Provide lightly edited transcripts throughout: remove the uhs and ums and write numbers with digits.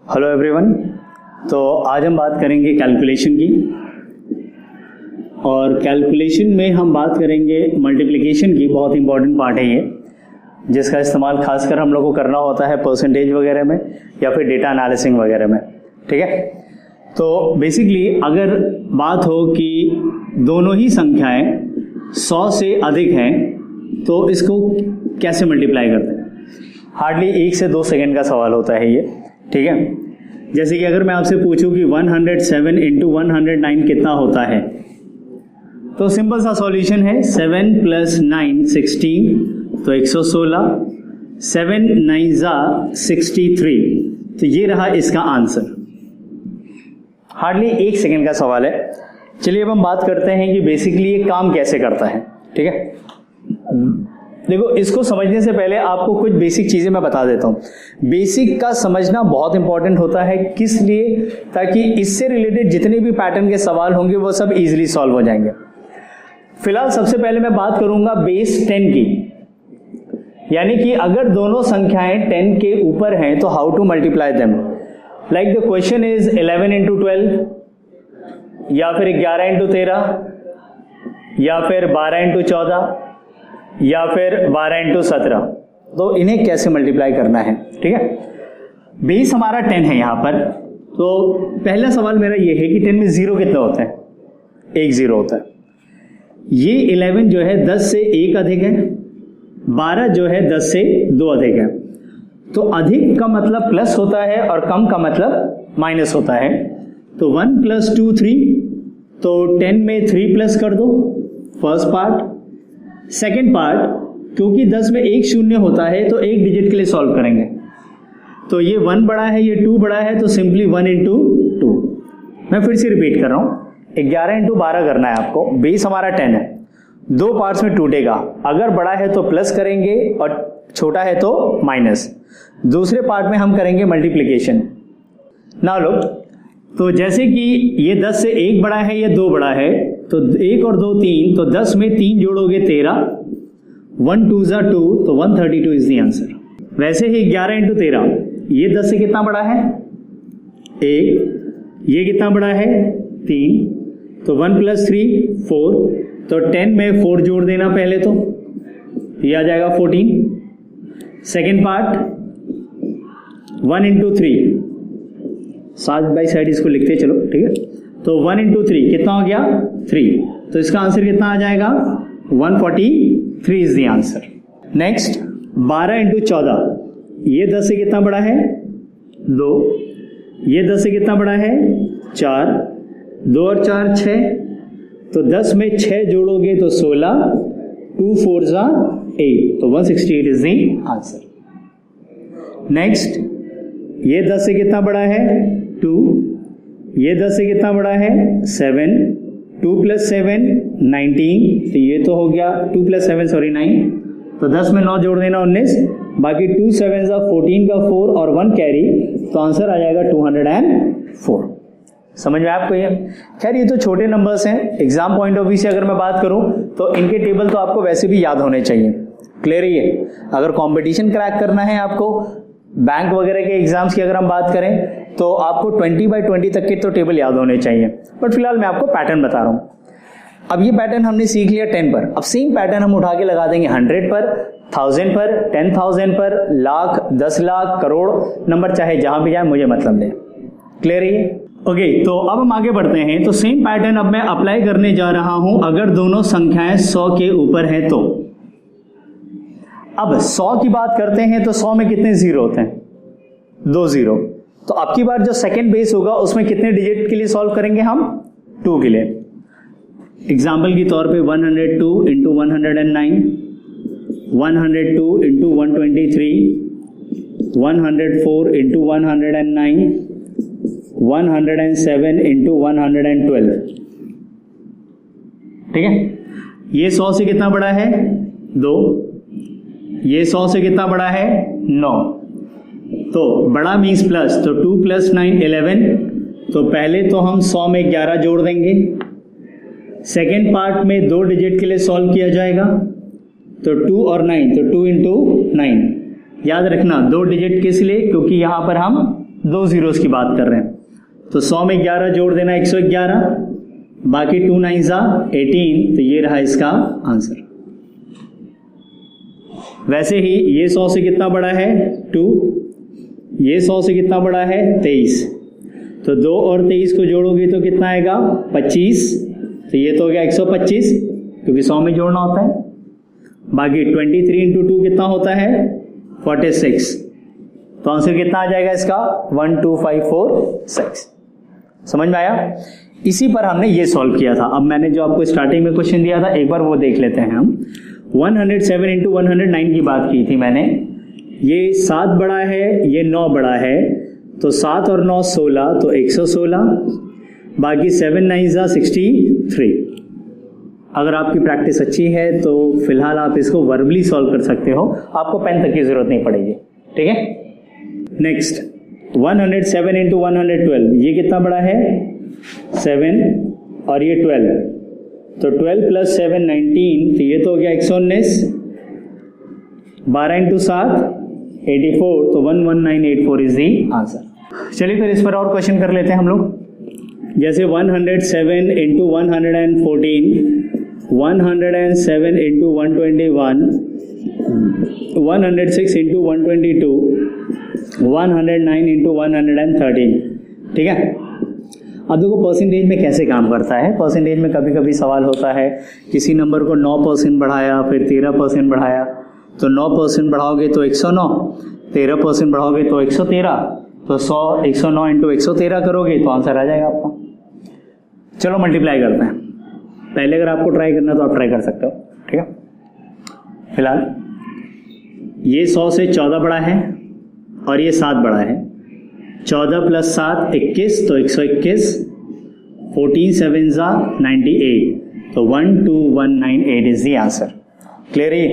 Hello everyone. तो आज हम बात करेंगे कैलकुलेशन की, और कैलकुलेशन में हम बात करेंगे मल्टीप्लिकेशन की। बहुत इंपॉर्टेंट पार्ट है ये, जिसका इस्तेमाल खासकर हम लोग को करना होता है परसेंटेज वगैरह में या फिर डेटा एनालिसिस वगैरह में। ठीक है, तो बेसिकली अगर बात हो कि दोनों ही संख्याएं 100 से अधिक हैं तो इसको कैसे मल्टीप्लाई करते हैं। हार्डली 1 से 2 सेकेंड का सवाल होता है ये। ठीक है, जैसे कि अगर मैं आपसे पूछूं कि 107 इंटू 109 कितना होता है, तो सिंपल सा सॉल्यूशन है 7 + 9 16, तो 116, 7 9 63, तो ये रहा इसका आंसर। हार्डली 1 सेकेंड का सवाल है। चलिए अब हम बात करते हैं कि बेसिकली ये काम कैसे करता है। ठीक है, देखो इसको समझने से पहले आपको कुछ बेसिक चीजें मैं बता देता हूं। बेसिक का समझना बहुत इंपॉर्टेंट होता है, किस लिए, ताकि इससे रिलेटेड जितने भी पैटर्न के सवाल होंगे वो सब इजीली सॉल्व हो जाएंगे। फिलहाल सबसे पहले मैं बात करूंगा बेस 10 की, यानी कि अगर दोनों संख्याएं 10 के ऊपर हैं तो how to multiply them. Like the question is 11 into 12, या फिर 11 इंटू 13, या फिर 12 इंटू 14, या फिर 12 इंटू 17। तो इन्हें कैसे मल्टीप्लाई करना है। ठीक है, बेस हमारा 10 है यहां पर। तो पहला सवाल मेरा ये है कि 10 में 0 कितना होता है, 1 0 होता है। ये 11 जो है 10 से 1 अधिक है, 12 जो है 10 से 2 अधिक है। तो अधिक का मतलब प्लस होता है और कम का मतलब माइनस होता है। तो 1 + 2 3, तो 10 में 3 प्लस कर दो, फर्स्ट पार्ट। सेकेंड पार्ट, क्योंकि 10 में 1 0 होता है तो एक डिजिट के लिए सॉल्व करेंगे। तो ये 1 बड़ा है, ये 2 बड़ा है, तो सिंपली 1 इंटू 2। मैं फिर से रिपीट कर रहा हूं, 11 इंटू 12 करना है आपको। बेस हमारा 10 है, 2 पार्ट्स में टूटेगा। अगर बड़ा है तो प्लस करेंगे और छोटा है तो माइनस। दूसरे पार्ट में हम करेंगे मल्टीप्लीकेशन। ना लो, तो जैसे कि ये 10 से 1 बड़ा है, ये 2 बड़ा है, तो 1 और 2 3, तो 10 में 3 जोड़ोगे 13, 1 2 2, तो 132 इज द आंसर। वैसे ही 11 इंटू 13, ये 10 से कितना बड़ा है, 1, ये कितना बड़ा है, 3, तो 1 + 3 4, तो 10 में 4 जोड़ देना पहले, तो ये आ जाएगा 14। Second part 1 into 3, side by side इसको लिखते चलो। ठीक है, तो 1 इंटू 3 कितना हो गया, 3, तो इसका आंसर कितना आ जाएगा, 143 is the answer. Next 12 into 14, ये 10 से कितना बड़ा है, 2, ये 10 से कितना बड़ा है, 4, 2 और 4 6, तो 10 में 6 जोड़ोगे तो 16, 2 4 8, तो 168 इज द आंसर। नेक्स्ट ये 10 से कितना बड़ा है, 2, ये 10 से कितना बड़ा है, 7, 2 + 7 19, तो ये तो हो गया 2 + 7 सॉरी 9, तो 10 में 9 जोड़ देना 19, बाकी 2 7 14 का 4 और 1 कैरी, तो आंसर आ जाएगा 204। समझ में आपको ये। खैर ये तो छोटे नंबर्स हैं, एग्जाम पॉइंट ऑफ व्यू से अगर मैं बात करूं तो इनके टेबल तो आपको वैसे भी याद होने चाहिए। क्लियर है ये। अगर कंपटीशन क्रैक करना है आपको, बैंक वगैरह के एग्जाम्स की अगर हम बात करें, तो आपको 20/20 तक के तो टेबल याद होने चाहिए। बट फिलहाल मैं आपको पैटर्न बता रहा हूं। अब ये पैटर्न हमने सीख लिया 10 पर। अब सेम पैटर्न हम उठा के लगा देंगे 100 पर, 1000 पर, 10,000 पर, लाख, 10 लाख, करोड़, नंबर चाहे जहां भी जाए, मुझे मतलब नहीं। क्लियर है ये। ओके, तो अब हम आगे बढ़ते हैं। तो सेम पैटर्न अब मैं अप्लाई करने जा रहा हूं अगर दोनों संख्याएं 100 के ऊपर हैं तो। अब 100 की बात करते हैं तो 100 में कितने 0 होते हैं, 2 0। तो अब की बार जो सेकंड बेस होगा उसमें कितने डिजिट के लिए सॉल्व करेंगे हम, 2 के लिए। एग्जाम्पल के तौर पे 102 इंटू 109, 102 इंटू 123, 104 इंटू 109, 107 इंटू 112। ठीक है, ये 100 से कितना बड़ा है, 2, ये 100 से कितना बड़ा है, 9, तो बड़ा मीन्स प्लस, तो 2 + 9 11, तो पहले तो हम 100 में 11 जोड़ देंगे। सेकेंड पार्ट में 2 डिजिट के लिए सॉल्व किया जाएगा, तो 2 और 9, तो 2 इंटू 9। याद रखना 2 डिजिट किस लिए, क्योंकि यहां पर हम दो जीरोस की बात कर रहे हैं, तो 100 में 11 जोड़ देना 111, बाकी 2 9 जा 18, तो ये रहा इसका आंसर। वैसे ही ये 100 से कितना बड़ा है 2, ये 100 से कितना बड़ा है 23, तो 2 और 23 को जोड़ोगे तो कितना आएगा 25, तो ये तो हो गया 125 क्योंकि 100 में जोड़ना होता है। बाकी 23 इंटू 2 कितना होता है 46, तो आंसर कितना आ जाएगा इसका 12546। समझ में आया? इसी पर हमने ये सॉल्व किया था। अब मैंने जो आपको स्टार्टिंग में क्वेश्चन दिया था एक बार वो देख लेते हैं हम। 107 इंटू 109 की बात की थी मैंने, ये 7 बड़ा है, ये 9 बड़ा है, तो 7 और 9 16, तो 116, बाकी 7 9 जा 63। अगर आपकी प्रैक्टिस अच्छी है तो फिलहाल आप इसको वर्बली सॉल्व कर सकते हो, आपको पेन तक की जरूरत नहीं पड़ेगी। ठीक है, नेक्स्ट 107 इंटू 112, ये कितना बड़ा है 7 और ये 12, तो 12 प्लस 7 19, तो ये तो हो गया 119, 12 इंटू 7 84, तो 11984 इज दी आंसर। चलिए फिर इस पर और क्वेश्चन कर लेते हैं हम लोग। जैसे 107 इंटू 114, 107 इंटू 121, 106 इंटू 122, 109 इंटू 113। ठीक है, अब देखो परसेंटेज में कैसे काम करता है। परसेंटेज में कभी कभी सवाल होता है, किसी नंबर को 9% बढ़ाया, फिर 13% बढ़ाया, तो 9% बढ़ाओगे तो 109, 13% बढ़ाओगे तो 113, तो 109 इंटू 113 करोगे तो आंसर आ जाएगा आपका। चलो मल्टीप्लाई करते हैं। पहले अगर आपको ट्राई करना है तो आप ट्राई कर सकते हो। ठीक है, फिलहाल ये 100 से 14 बड़ा है और ये 7 बड़ा है, 14 प्लस 7 21, तो 121, 14 7 जा 98, तो 12198 इज द आंसर। क्लियर है?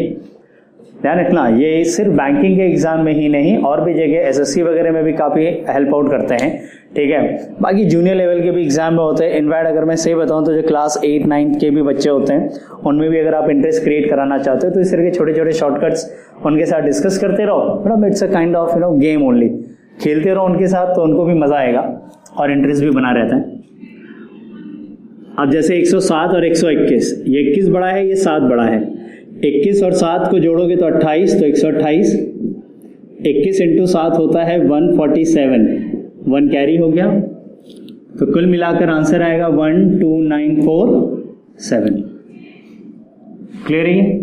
ध्यान रखना, ये सिर्फ बैंकिंग के एग्जाम में ही नहीं और भी जगह एसएससी वगैरह में भी काफ़ी हेल्प आउट करते हैं। ठीक है, बाकी जूनियर लेवल के भी एग्जाम में होते हैं। इनफैक्ट अगर मैं सही बताऊं तो जो क्लास 8 9 के भी बच्चे होते हैं उनमें भी अगर आप इंटरेस्ट क्रिएट कराना चाहते हो तो इस तरह के छोटे छोटे शॉर्टकट्स उनके साथ डिस्कस करते रहो। मतलब it's a kind of game only, खेलते रहो उनके साथ तो उनको भी मजा आएगा और इंटरेस्ट भी बना रहता है। अब जैसे 107 और 121, ये 21 बड़ा है, ये 7 बड़ा है, 21 और 7 को जोड़ोगे तो 28, तो 128, 21 इंटू 7 होता है 147, 1 कैरी हो गया, तो कुल मिलाकर आंसर आएगा 12947। क्लियर है?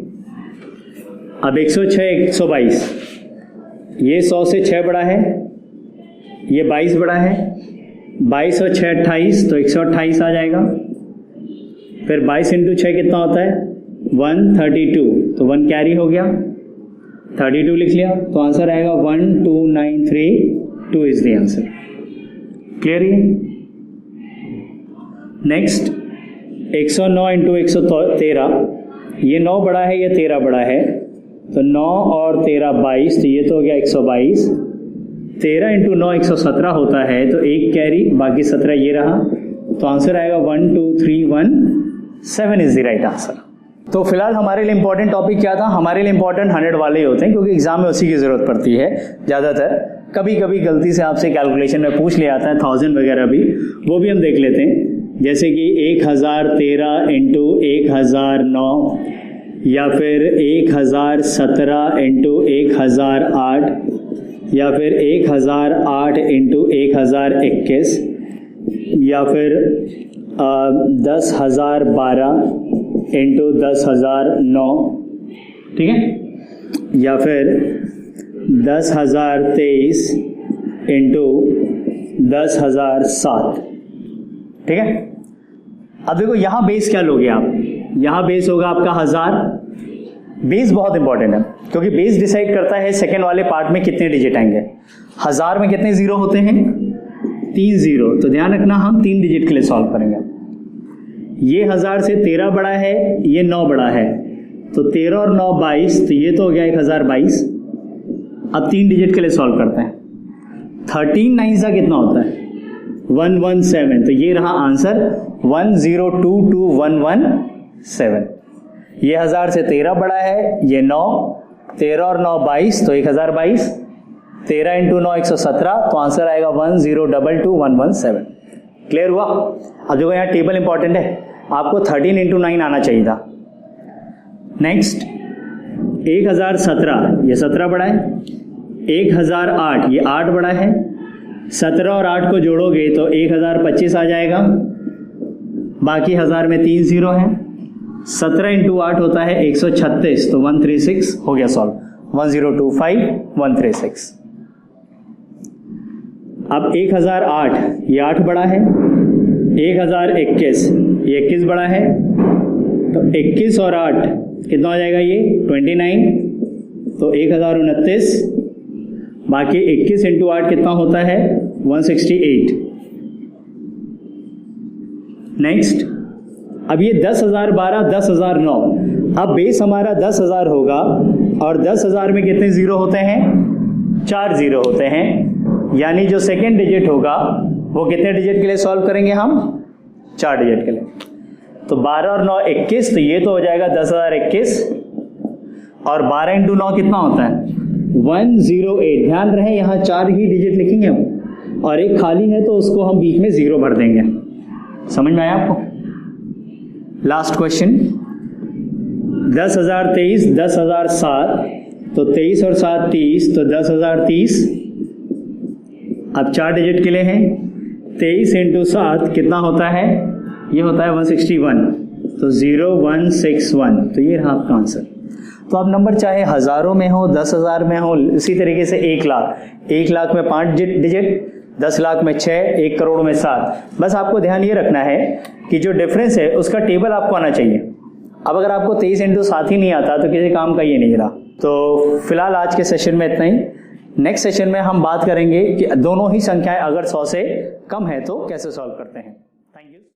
अब 106 122, ये 100 से 6 बड़ा है, ये 22 बड़ा है, 22 और 6 28, तो 128 आ जाएगा। फिर 22 इंटू 6 कितना होता है 132, तो 1 कैरी हो गया, 32 लिख लिया, तो आंसर आएगा 12932 इज द आंसर। क्लियर है? नेक्स्ट 109 इंटू 113, ये 9 बड़ा है, ये 13 बड़ा है, तो 9 और 13 22, तो ये तो हो गया 122, 13 इंटू 9 117 होता है, तो 1 कैरी, बाकी 17 ये रहा, तो आंसर आएगा 12317 इज द राइट आंसर। तो फिलहाल हमारे लिए इंपॉर्टेंट टॉपिक क्या था? हमारे लिए इंपॉर्टेंट 100 वाले ही होते हैं क्योंकि एग्जाम में उसी की जरूरत पड़ती है ज़्यादातर। कभी कभी गलती से आपसे कैलकुलेशन में पूछ लिया आता है 1000 वगैरह भी, वो भी हम देख लेते हैं। जैसे कि 1013 इंटू 1009, या फिर 1017 इंटू 1008, या फिर 1008 इंटू 1021, या फिर 10,012 इंटू 10,009, ठीक है, या फिर 10,023 इंटू 10,007, ठीक है। अब देखो यहां बेस क्या लोगे आप, यहां बेस होगा आपका 1000। बेस बहुत इंपॉर्टेंट है क्योंकि बेस डिसाइड करता है सेकंड वाले पार्ट में कितने डिजिट आएंगे। 1000 में कितने जीरो होते हैं? 3 जीरो। तो ध्यान रखना हम 3 डिजिट के लिए सॉल्व करेंगे। ये 1000 से 13 बड़ा है, ये 9 बड़ा है, तो 13 और 9 22, तो ये तो हो गया 1022। अब 3 डिजिट के लिए सॉल्व करते हैं। 13 9 का कितना होता है? 117। तो ये रहा आंसर 1022117। ये 1000 से 13 बड़ा है, ये 9, 13 और 9 22, तो 1022, 13 इंटू 9 117, तो आंसर आएगा 1022117। क्लियर हुआ? अब देखो यहाँ टेबल इंपॉर्टेंट है, आपको 13 इंटू 9 आना चाहिए था। नेक्स्ट 1017, ये 17 बड़ा है, 1008 ये 8 बड़ा है, 17 और 8 को जोड़ोगे तो 1025 आ जाएगा, बाकी 1000 में 3 जीरो है, 17 इंटू 8 होता है 136, तो 136 हो गया सॉल्व, 1025136। अब 1008 ये 8 बड़ा है, 1021 ये 21 बड़ा है, तो 21 और 8 कितना हो जाएगा ये 29, तो 1029, बाकी 21 इंटू 8 कितना होता है 168। नेक्स्ट अब ये 10,012 10,009, अब बेस हमारा 10,000 होगा और 10,000 में कितने जीरो होते हैं 4 जीरो होते हैं, यानी जो सेकेंड डिजिट होगा वो कितने डिजिट के लिए सॉल्व करेंगे हम 4 डिजिट के लिए। तो 12 और 9 21, तो ये तो हो जाएगा 10,021 और 12 इंटू 9 कितना होता है 108। ध्यान रहे यहाँ 4 ही डिजिट लिखेंगे हम और एक खाली है तो उसको हम बीच में जीरो भर देंगे। समझ में आया आपको? लास्ट क्वेश्चन 10,023 10,007, तो 23 और 7 30, तो 10,030। अब 4 डिजिट के लिए हैं, 23 इंटू 7 कितना होता है ये होता है 161, तो 0161, तो ये रहा आपका आंसर। तो अब नंबर चाहे हजारों में हो 10,000 में हो, इसी तरीके से 1 लाख, 1 लाख में 5 डिजिट, 10 लाख में 6, 1 करोड़ में 7। बस आपको ध्यान ये रखना है कि जो डिफरेंस है उसका टेबल आपको आना चाहिए। अब अगर आपको 23 इंटू 7 ही नहीं आता तो किसी काम का ये नहीं रहा। तो फिलहाल आज के सेशन में इतना ही। नेक्स्ट सेशन में हम बात करेंगे कि दोनों ही संख्याएं अगर 100 से कम है तो कैसे सॉल्व करते हैं। Thank you.